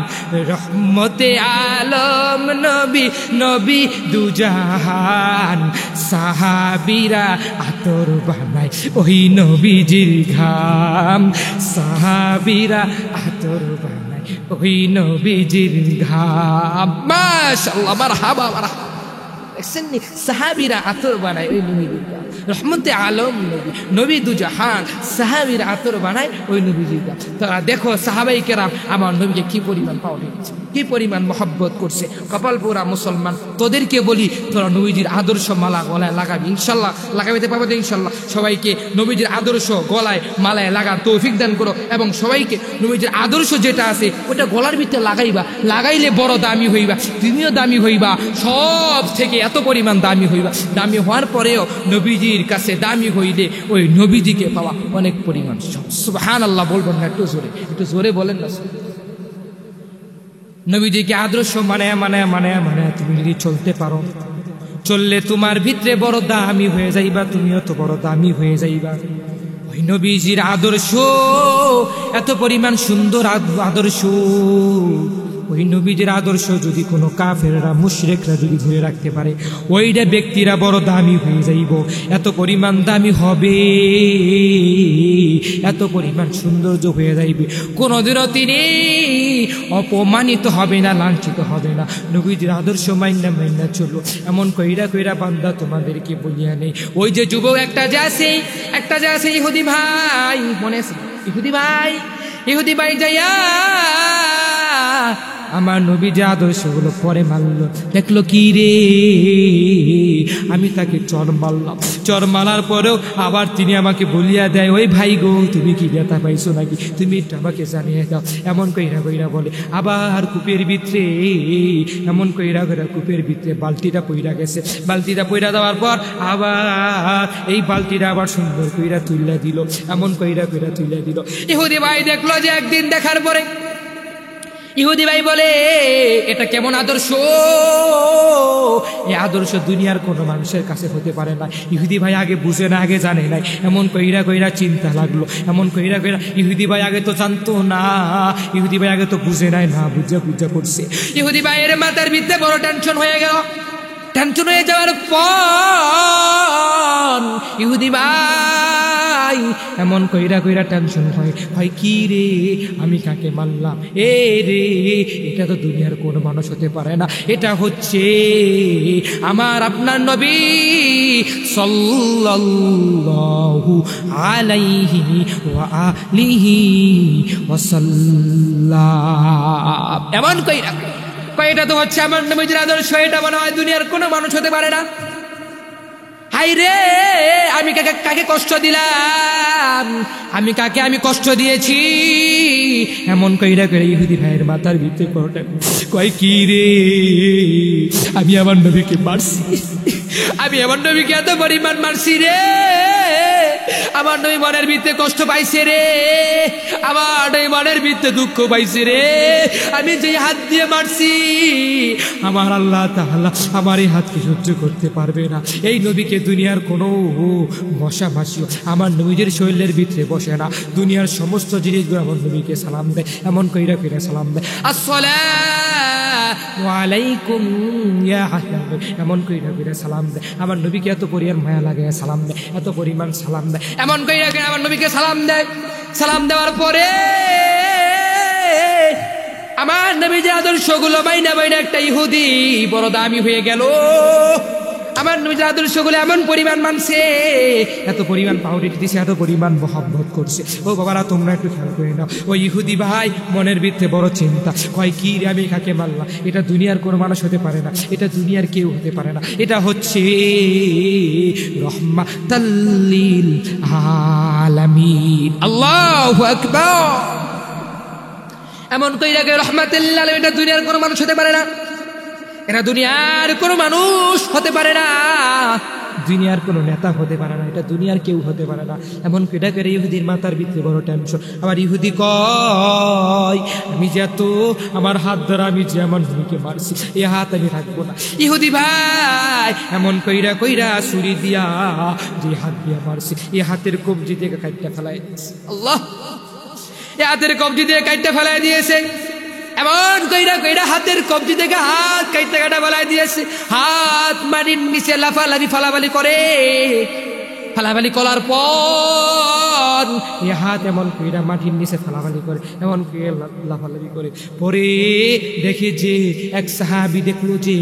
রহমতে আলম নবী নবী দুজাহান সাহাবীরা আতর বানায় ওই নবীজির ঘাম সাহাবীরা আতর বানায় ওই নবীজির ঘাম মাশাআল্লাহ মারহাবা মারহাবা দেখছেননি সাহাবীরা আতর বানায় ওই নবীজির ঘাম রহমতে আলম নবী নবী দুজাহান সাহাবীরা আতর বানায় ওই নবীজির ঘাম তারা দেখো সাহাবাই কেরাম আমার নবীকে কি পরিমাণ পাওয়া দিয়েছে কি পরিমাণ মহব্বত করছে কপাল পোড়া মুসলমান তোদেরকে বলি তোরা নবীজির আদর্শ মালা গলায় লাগাবি ইনশাল্লাহ লাগাইতে পারবে তো ইনশাল্লাহ সবাইকে নবীজির আদর্শ গলায় মালায় লাগা তৌফিক দান করো এবং সবাইকে নবীজির আদর্শ যেটা আছে ওটা গলার ভিতরে লাগাইবা লাগাইলে বড় দামি হইবা তুমিও দামি হইবা সব থেকে এত পরিমাণ দামি হইবা দামি হওয়ার পরেও নবীজির কাছে দামি হইলে ওই নবীজিকে পাওয়া অনেক পরিমাণ সুবহানাল্লাহ বলবেন না একটু জোরে বলেন না নবীজিকে আদর্শ মানে তুমি যদি চলতে পারো চললে তোমার ভিতরে বড় দামি হয়ে যাইবা তুমিও তো বড় দামি হয়ে যাইবা ওই নবীজির আদর্শ এত পরিমাণ সুন্দর আদর্শ ওই নবীজির আদর্শ যদি কোনো কাফেররা মুশরিকরা যদি ধরে রাখতে পারে ওইটা ব্যক্তিরা বড় দামি হয়ে যাইব এত পরিমাণ দামি হবে এত পরিমাণ সৌন্দর্য হয়ে যাইবে কোনোদিনও তিনি অপমানিত হবে না লাঞ্ছিত হবে না নবীজির আদর্শ মাইন্না চলো এমন কইরা বান্দা তোমাদেরকে বলিয়া নেই ওই যে যুবক একটা যে আছে ইহুদি ভাই মনে আছে ইহুদি ভাই যাইয়া আমার নবী যে আদর্শগুলো পরে মানলো দেখলো কি রে আমি তাকে চর মারার পরেও আবার তিনি আমাকে বলিয়া দেয় ওই ভাই গো তুমি কি ব্যথা পাইছো নাকি তুমি একটু আমাকে জানিয়ে দাও এমন কইরা বলে আবার কূপের ভিতরে এমন কইরা কূপের ভিতরে বালতিটা পইরা গেছে বালতিটা পইরা দেওয়ার পর আবার এই বালতিটা আবার সুন্দর কইরা তুইলা দিল এমন কইরা তুইলা দিল ইহুদি ভাই দেখলো যে একদিন দেখার পরে ইহুদি ভাই বলে এটা কেমন আদর্শ এই আদর্শ দুনিয়ার কোনো মানুষের কাছে হতে পারে না ইহুদি ভাই আগে বুঝে না আগে জানে নাই এমন কইরা চিন্তা লাগলো এমন কইরা ইহুদি ভাই আগে তো জানতো না ইহুদি ভাই আগে তো বুঝে নাই না বুঝা করছে ইহুদি ভাইয়ের মাথার ভিতরে বড় টেনশন হয়ে গেল টেনশন হয়ে যাওয়ার পর ইহুদি ভাই এমন কইরা টেনশন হয় কি রে আমি কাকে মানলাম রে এটা তো দুনিয়ার কোনো মানুষ হতে পারে না এটা হচ্ছে আমার আপনার নবী সাল্লাল্লাহু আলাইহি ওয়া আলিহি ওয়াসাল্লাম এমন কইরা এটা তো হচ্ছে আমার নবীজির আদর্শ এটা মনে হয় দুনিয়ার কোনো মানুষ হতে পারে না হাই রে আমি কাকে কষ্ট দিলাম আমি কষ্ট দিয়েছি এমন কইরা ইহুদি ভাইয়ের মাথার ভিতরে কয় কি রে আমি আমার নবীকে মারছি আমি আমার নবীকে এত পরিমাণ মারছি রে আমার নবী মনের ভিতরে কষ্ট পাইছে রে আমার নবী মনের ভিতরে দুঃখ পাইছে রে আমি যে হাত দিয়ে মারছি আমার আল্লাহ তাআলা আমার এই হাতকে সহ্য করতে পারবে না এই নবীকে দুনিয়ার কোনো মশা মাসিও আমার নবীর শরীরের ভিতরে বসে না দুনিয়ার সমস্ত জিনিসগুলো আমার নবীকে সালাম দেয় এমন কইরা সালাম দেয় আসসালামু আলাইকুম ইয়া হাবিব এমন কইরা সালাম দেয় আমার নবীকে এত পরিমাণ মায়া লাগে সালাম দেয় এত পরিমাণ সালাম দেয় এমন কইরা আমার নবীকে সালাম দেয় সালাম দেওয়ার পরে আমার নবী যে আদর্শগুলো বাইনা একটা ইহুদি বড় দামি হয়ে গেল আমার নবীর আদর্শগুলো এমন পরিমাণ মানছে এত পরিমাণ পাউরিটি দিছে এত পরিমাণ মহব্বত করছে ও বাবারা তোমরা একটু খেয়াল করে নাও ওই ইহুদি ভাই মনের ভিতরে বড় চিন্তা কয় কি রে আমি কাকে মারলাম এটা দুনিয়ার কোনো মানুষ হতে পারে না এটা দুনিয়ার কেউ হতে পারে না এটা হচ্ছে রাহমাতাল লিল আলামিন আল্লাহু আকবার এমন কইরা রাহমাতাল লিল আলামিন এটা দুনিয়ার কোনো মানুষ হতে পারে না এটা দুনিয়ার কোনো মানুষ হতে পারে না দুনিয়ার কোনো নেতা হতে পারে না, এটা দুনিয়ার কেউ হতে পারে না। এমন এটা করে ইহুদির মাথার ভিতরে বড় টেনশন। আবার ইহুদি কয় আমি যে এত আমার হাত দ্বারা আমি যে আমার নবীকে মারছি, এ হাত আমি রাখবো না। ইহুদি ভাই এমন কইরা কইরা ছুরি দিয়া যে হাত দিয়া মারছি, এ হাতের কবজি থেকে কাটটা ফেলাই দিয়েছে। আল্লাহ, এ হাতের কবজি দিয়ে কাটটা ফেলাই দিয়েছে। এমন কইরা কইরা হাতের কবজি থেকে হাত কাটতে কাটা ফেলাই দিয়েছে। হাত মাটির নিচে লাফালাফি ফালাফালি করে, ফালাফালি করার পর এ হাত এমন কইরা মাটির নিচে ফালাফালি করে, এমন করে লাফালাফি করে। পরে দেখে যে এক সাহাবী দেখলো যে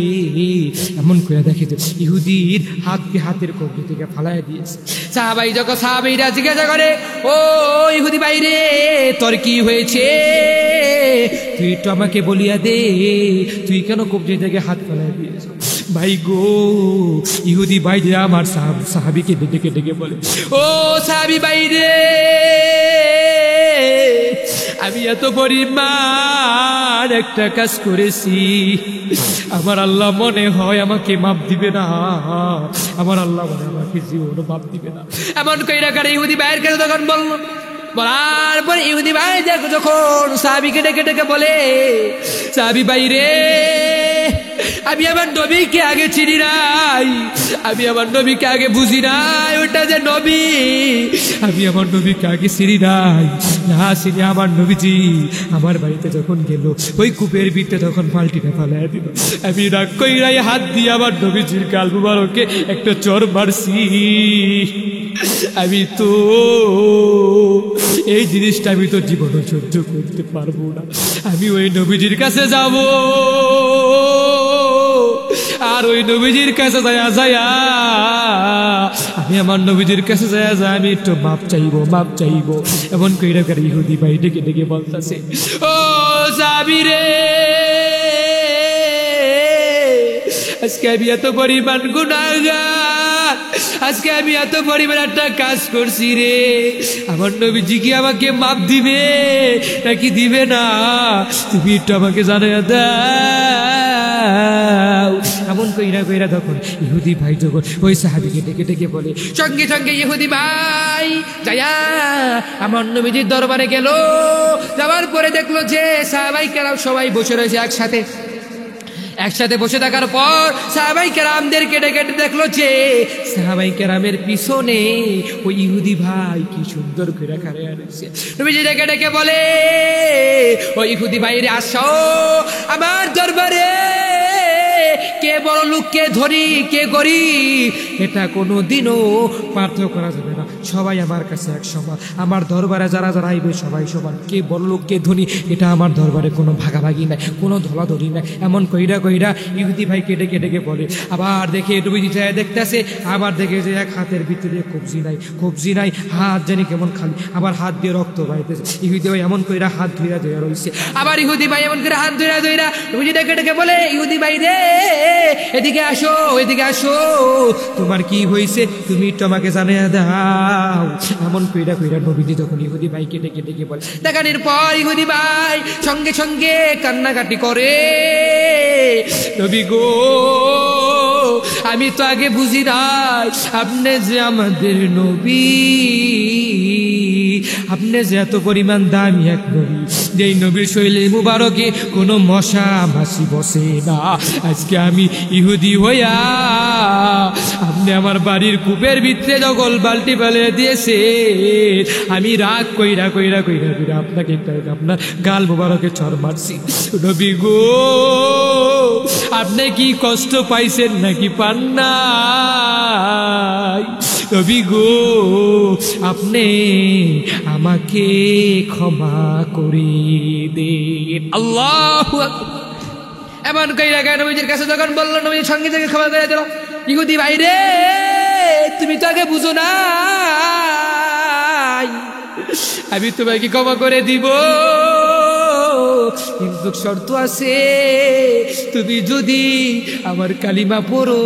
এমন করে দেখে যে ইহুদির হাতকে হাতের কবজি থেকে ফালাই দিয়েছে। সাহাবীরা জিজ্ঞাসা করে, ও ইহুদি ভাই রে, তোর কি হয়েছে? তুই একটু আমাকে বলিয়া দে, তুই কেন কবজি থেকে হাত ফালাই দিয়েছ? ভাই গো, ইহুদি ভাই রে আমার সাহাবীকে ডেকে ডেকে বলে, ও সাহাবী ভাই রে, আমি এত পরিমাণ একটা কাজ করেছি, আমার আল্লাহ মনে হয় আমাকে মাপ দিবে না, আমার আল্লাহ মনে হয় আমাকে জীবনও মাপ দিবে না। এমন কইরা করে ইহুদি ভাইয়ের কাছে তখন বলল, বলার পর ইহুদি ভাই যখন সাহাবীকে ডেকে ডেকে বলে, সাহাবী ভাই রে, আমি আমার নবীকে আগে চিনি নাই, আমি আমার নবীকে আগে বুঝি নাই, ওটা যে নবী, আমি আমার নবীকে আগে চিনি নাই, না চিনি আমার নবীজি আমার বাড়িতে যখন গেল ওই কূপের ভিতরে তখন পাল্টিটা ফালাই দিল, আমি রাগ কইরাই হাত দিয়ে আমার নবীজির গাল মুবারকে একটা চর মারছি। আমি তো এই জিনিসটা আমি তো জীবনে সহ্য করতে পারবো না, আমি ওই নবীজির কাছে যাব, আর ওই নবীজির কাছে যায়া আমি আমার নবীজির কাছে যায়া আমি একটু মাপ চাইবো। এমন কইরা করে ইহুদি ভাই ডেকে ডেকে বলতেছে, ও সাহাবী রে, আজকে আমি এত পরিমাণ গুনাহগার, আজকে আমি এত পরিমাণ একটা কাজ করছি রে, আমার নবীজি কি আমাকে মাপ দিবে নাকি দিবে না? তুমি একটু আমাকে জানাইয়া দাও। এমন কইরা কইরা তখন ইহুদি ভাই যখন ওই সাহাবীকে ডেকে ডেকে বলে, সঙ্গে সঙ্গে ইহুদি ভাই যায়া আমার নবীজির দরবারে গেল। যাওয়ার পরে দেখলো যে সাহাবাই কেরাম সবাই বসে রয়েছে একসাথে বসে থাকার পর সাহাবাই কেরামদেরকে ডেকে দেখলো যে সাহাবাই কেরামের পিছনে ওই ইহুদি ভাই কি সুন্দর করে খাড়ে আছে। নবীজি ডেকে ডেকে বলে, ও ইহুদি ভাই রে, আসো আমার দরবারে, কে বড় লোক, কে ধনী, কে গরিব, এটা কোনোদিনও পার্থক্য করা যাবে না, সবাই আমার কাছে এক সমান, আমার দরবারে যারা যারা আইবে সবাই সমান, কে বড় লোক কে ধনী এটা আমার দরবারে কোনো ভাগাভাগি নাই, কোনো ধলাধরি নাই। এমন কইরা কইরা ইহুদি ভাই কেটে কেটে বলে। আবার দেখে নবীজি যায় দেখতেছে, আবার দেখে যে এক হাতের ভিতরে কবজি নাই, হাত জানি কেমন খালি, আবার হাত দিয়ে রক্ত বাইতেছে। ইহুদি ভাই এমন কইরা হাত ধুইরা ধুইরা রইছে। আবার ইহুদি ভাই এমন করে হাত ধুইরা ধুইরা নবীজি ডেকে ডেকে বলে, ইহুদি ভাই রে, এদিকে আসো, এদিকে আসো, তোমার কি হয়েছে তুমি একটু আমাকে জানিয়ে দাও। এমন কইরা কইরা নবীজি যখন ইহুদি ভাইকে ডেকে ডেকে বলে, দেখানোর পর ইহুদি ভাই সঙ্গে সঙ্গে কান্নাকাটি করে, নবী গো, আমি তো আগে বুঝি নাই আপনি যে আমাদের নবী, আপনি যে এত পরিমাণ দামি এক নবী, যেই নবীর শৈলী মুবারকে কোনো মশা মাছি বসে না। আজকে আমি ইহুদি হইয়া আপনি আমার বাড়ির কূপের ভিতরে যখন বালতি ফেলে দিয়েছে, আমি রাগ কইরা কইরা কইরা কইরা আপনাকে আপনার গাল মুবারকে চর মারছি। নবী গো, আপনি কি কষ্ট পাইছেন নাকি পান নাই? নবী গো, আপনি আমাকে ক্ষমা করে দিন। আল্লাহু আকবার। এমন কইরা গায় নবীজির কাছে যখন বললো, নবীজির সঙ্গে সঙ্গে ক্ষমা করে দিল। ইহুদি ভাই রে, তুমি তো আগে বুঝো না, আমি তোমাকে ক্ষমা করে দিব, কিন্তু শর্ত আছে, তুমি যদি আমার কালিমা পড়ো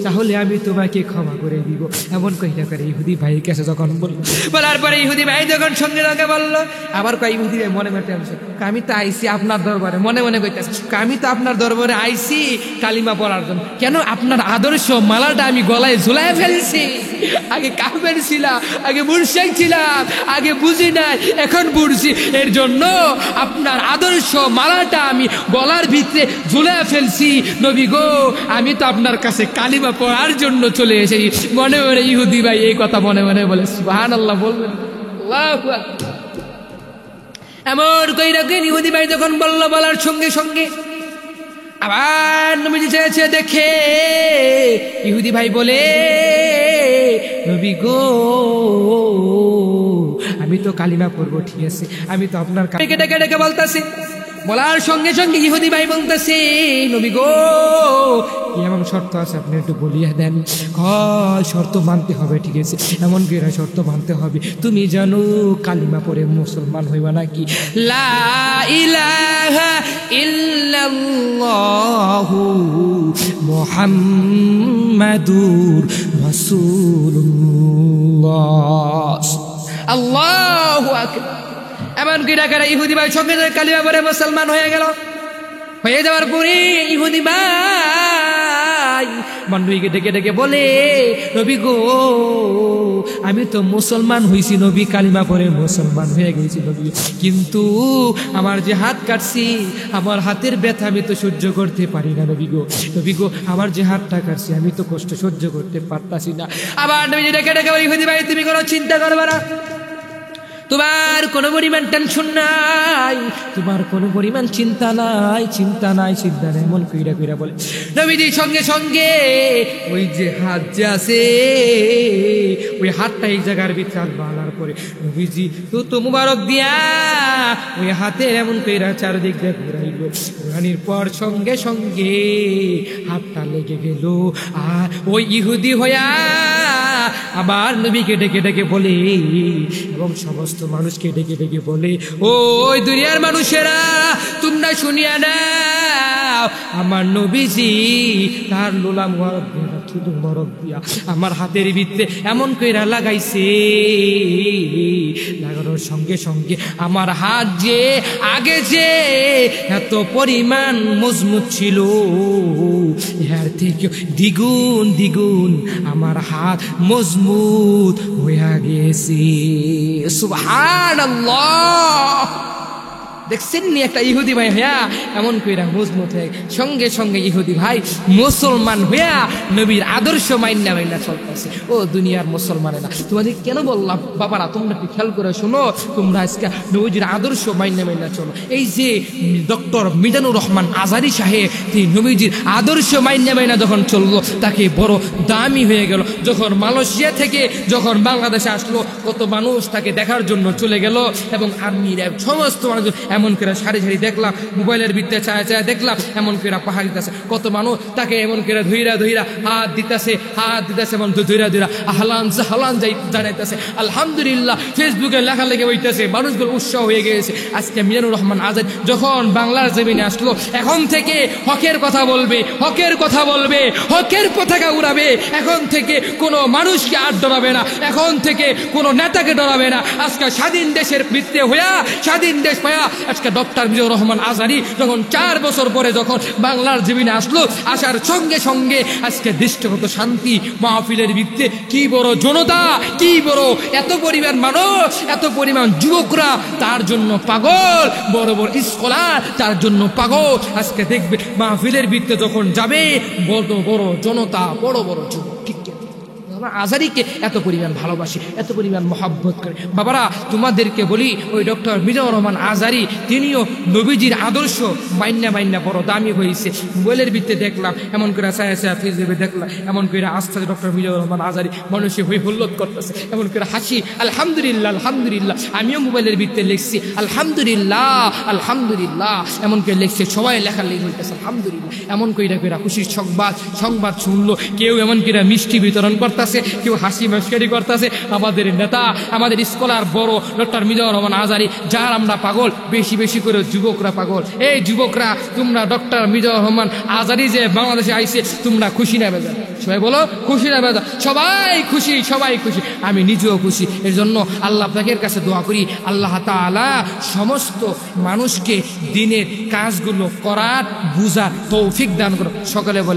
তাহলে আমি তোমাকে ক্ষমা করে দিব। এমন কইরা করে ইহুদি ভাইয়ের কাছে যখন বলল, বলার পরে ইহুদি ভাই যখন সঙ্গে সঙ্গে বললো, আবার কয় ইহুদি ভাই মনে মনে টেনশন, আমি তো আইসি আপনার দরবারে, মনে মনে কইতেছি আমি তো আপনার দরবারে আইসি কালিমা পড়ার জন্য, কেন আপনার আদর্শ মালাটা আমি গলায় ঝুলাই ফেলছি। আগে কাফের ছিলাম, আগে মুরশিক ছিলাম, আগে বুঝি নাই, এখন বুঝছি, এর জন্য আপনার আদর্শ মালাটা আমি গলার ভিতরে ঝুলাই ফেলছি। নবী গো, আমি তো আপনার কাছে কালিমা পড়ার জন্য চলে এসেছি। মনে মনে ইহুদি ভাই এই কথা মনে মনে বলে সুবহানাল্লাহ বলবেন। আল্লাহু আকবার। এমন কইরা কই ইহুদি ভাই যখন বলল, বলার সঙ্গে সঙ্গে আবার নবীজি চেয়েছে দেখে, ইহুদি ভাই বলে, নবী গো আমি তো কালিমা পড়বো, ঠিক আছে, আমি তো আপনার ডেকে ডেকে ডেকে বলতেছি। বলার সঙ্গে সঙ্গে ইহুদি ভাই বলতেছে, নবী গো এমন শর্ত আছে, আপনি একটু বলিয়া দেন। শর্ত মানতে হবে, ঠিক আছে, এমন কি শর্ত মানতে হবে? তুমি জানো কালিমা পড়ে মুসলমান হইবা নাকি? লা ইলাহা ইল্লাল্লাহু মুহাম্মাদুর রাসূলুল্লাহ। আল্লাহু আকবার। এমন কি ডাকারা ইহুদি ভাই সঙ্গে কালিমা পড়ে মুসলমান হয়ে গেল। হয়ে যাওয়ার পরে ইহুদি ভাই বান্ধবীকে ডেকে ডেকে বলে, নবী গো আমি তো মুসলমান হইছি নবী, কালিমা পড়ে মুসলমান হয়ে গেছি নবী, কিন্তু আমার যে হাত কাটছি, আমার হাতের ব্যথা আমি তো সহ্য করতে পারি না নবী গো। নবী গো আমার যে হাতটা কাটছি আমি তো কষ্ট সহ্য করতে পারতাছি না। আবার নবী ডেকে ডেকে বলে, ইহুদি ভাই তুমি কোনো চিন্তা করবে না, তোমার কোনো পরিমাণ টেনশন নাই, তোমার কোনো পরিমাণ চিন্তা নাই, চিন্তা নাই, চিন্তা নাই। মন কইরা কইরা বলে নবীজি সঙ্গে সঙ্গে ওই যে হাত যে আছে, ওই হাতটা এই জায়গার ভিতরে বানার পরে নবীজি তো মুবারক দিয়া ওই হাতের এমন কইরা চারদিক দিয়ে ঘুরাইল। ঘুরানির পর সঙ্গে সঙ্গে হাতটা লেগে গেল। আর ওই ইহুদি হইয়া আবার নবীকে ডেকে ডেকে বলে, এবং সমস্ত মানুষকে ডেকে ডেকে বলে, ওই দুনিয়ার মানুষেরা তোমরা শুনিয়া নাও, আমার নবীজি তার লোলা মুবারক দিয়া, থুতু মুবারক দিয়া আমার হাতের ভিতরে এমন কইরা লাগাইছে, লাগানোর সঙ্গে সঙ্গে আমার হাত যে আগে যে এত পরিমাণ মজবুত ছিল, এর থেকে দ্বিগুণ দ্বিগুণ আমার হাত মজবুত হইয়া গেছে। সুবহানাল্লাহ। দেখছেন নি একটা ইহুদি ভাই হইয়া এমন কইরা মজবুত হয়ে, সঙ্গে সঙ্গে ইহুদি ভাই মুসলমান হইয়া নবীর আদর্শ মাইন্না মাইন্না চলতেছে। ও দুনিয়ার মুসলমানেরা, তোমাদের কেন বললাম বাবারা, তোমরা একটু খেয়াল করে শোনো, তোমরা আজকে নবীজির আদর্শ মাইন্না মাইন্না চলো। এই যে ডক্টর মিজানুর রহমান আজারি সাহেব, তিনি নবীজির আদর্শ মাইন্না মাইন্না যখন চললো, তাকে বড় দামি হয়ে গেল। যখন মালয়েশিয়া থেকে যখন বাংলাদেশে আসলো, কত মানুষ তাকে দেখার জন্য চলে গেল, এবং আর্মির সমস্ত মানুষ এমন করে সারি সারি দেখলাম, মোবাইলের ভিতরে চায়া চায়া দেখলাম, এমন করে পাহাড় দিতেছে, কত মানুষ তাকে এমন করে ধইরা ধইরা হাত দিতেছে এমন ধইরা ধইরা আহলান সাহলান জানাইতেছে। আলহামদুলিল্লাহ, ফেসবুকে লেখা লেগে হইতেছে, মানুষগুলো উৎসাহ হয়ে গেছে। আজকে মিজানুর রহমান আজাদ যখন বাংলার জমিনে আসলো, এখন থেকে হকের কথা বলবে, হকের কথা বলবে, হকের পতাকা উড়াবে। এখন থেকে কোনো মানুষকে আর ডরাবে না, এখন থেকে কোনো নেতাকে ডরাবে না। আজকে স্বাধীন দেশের ভিত্তিতে হইয়া, স্বাধীন দেশ পায়া আজকে ডক্টর মিজানুর রহমান আজারি যখন 4 বছর পরে যখন বাংলার জমিনে আসলো, আসার সঙ্গে সঙ্গে আজকে দৃষ্টিগত শান্তি মাহফিলের ভিত্তিতে কি বড় জনতা, কি বড় এত পরিমাণ মানুষ, এত পরিমাণ যুবকরা তার জন্য পাগল, বড় বড় স্কলার তার জন্য পাগল। আজকে দেখবে মাহফিলের ভিত্তিতে যখন যাবে, বড় বড় জনতা, বড় বড় যুবক, ঠিক আজারিকে এত পরিমাণ ভালোবাসি, এত পরিমাণ মহাব্বত করে। বাবারা, তোমাদেরকে বলি, ওই ডক্টর মিজানুর রহমান আজারি তিনিও নবীজির আদর্শ মাইন্না মাইন্না বড় দামি হয়েছে। মোবাইলের ভিত্তিতে দেখলাম, এমন করে ফেসবুকে দেখলাম, এমন করে আস্থা ডক্টর মিজানুর রহমান আজারি মানুষে হই হুল্লোড় করতেছে, এমন করে হাসি। আলহামদুলিল্লাহ, আলহামদুলিল্লাহ। আমিও মোবাইলের ভিত্তিতে লিখছি আলহামদুলিল্লাহ, আলহামদুলিল্লাহ, এমন করে লিখছে, সবাই লেখালেখি হইতেছে আলহামদুলিল্লাহ। এমন কইরা খুশির সংবাদ শুনলো, কেউ এমন করে মিষ্টি বিতরণ করতেছে, করতেছে, কেউ হাসি মস্করি করতেছে। আমাদের নেতা, আমাদের স্কলার বড় ডক্টর মিজানুর রহমান আজহারী, যার আমরা পাগল, বেশি বেশি করে যুবকরা পাগল। এই যুবকরা, তোমরা ডক্টর মিজানুর রহমান আজহারী যে বাংলাদেশে আইছে, তোমরা খুশি না বেজা? সবাই বলো খুশি না বেজা? সবাই খুশি, সবাই খুশি, আমি নিজেও খুশি। এর জন্য আল্লাহ পাকের কাছে দোয়া করি, আল্লাহ তাআলা সমস্ত মানুষকে দিনের কাজগুলো করার বুঝার তৌফিক দান করো। সকলে বলে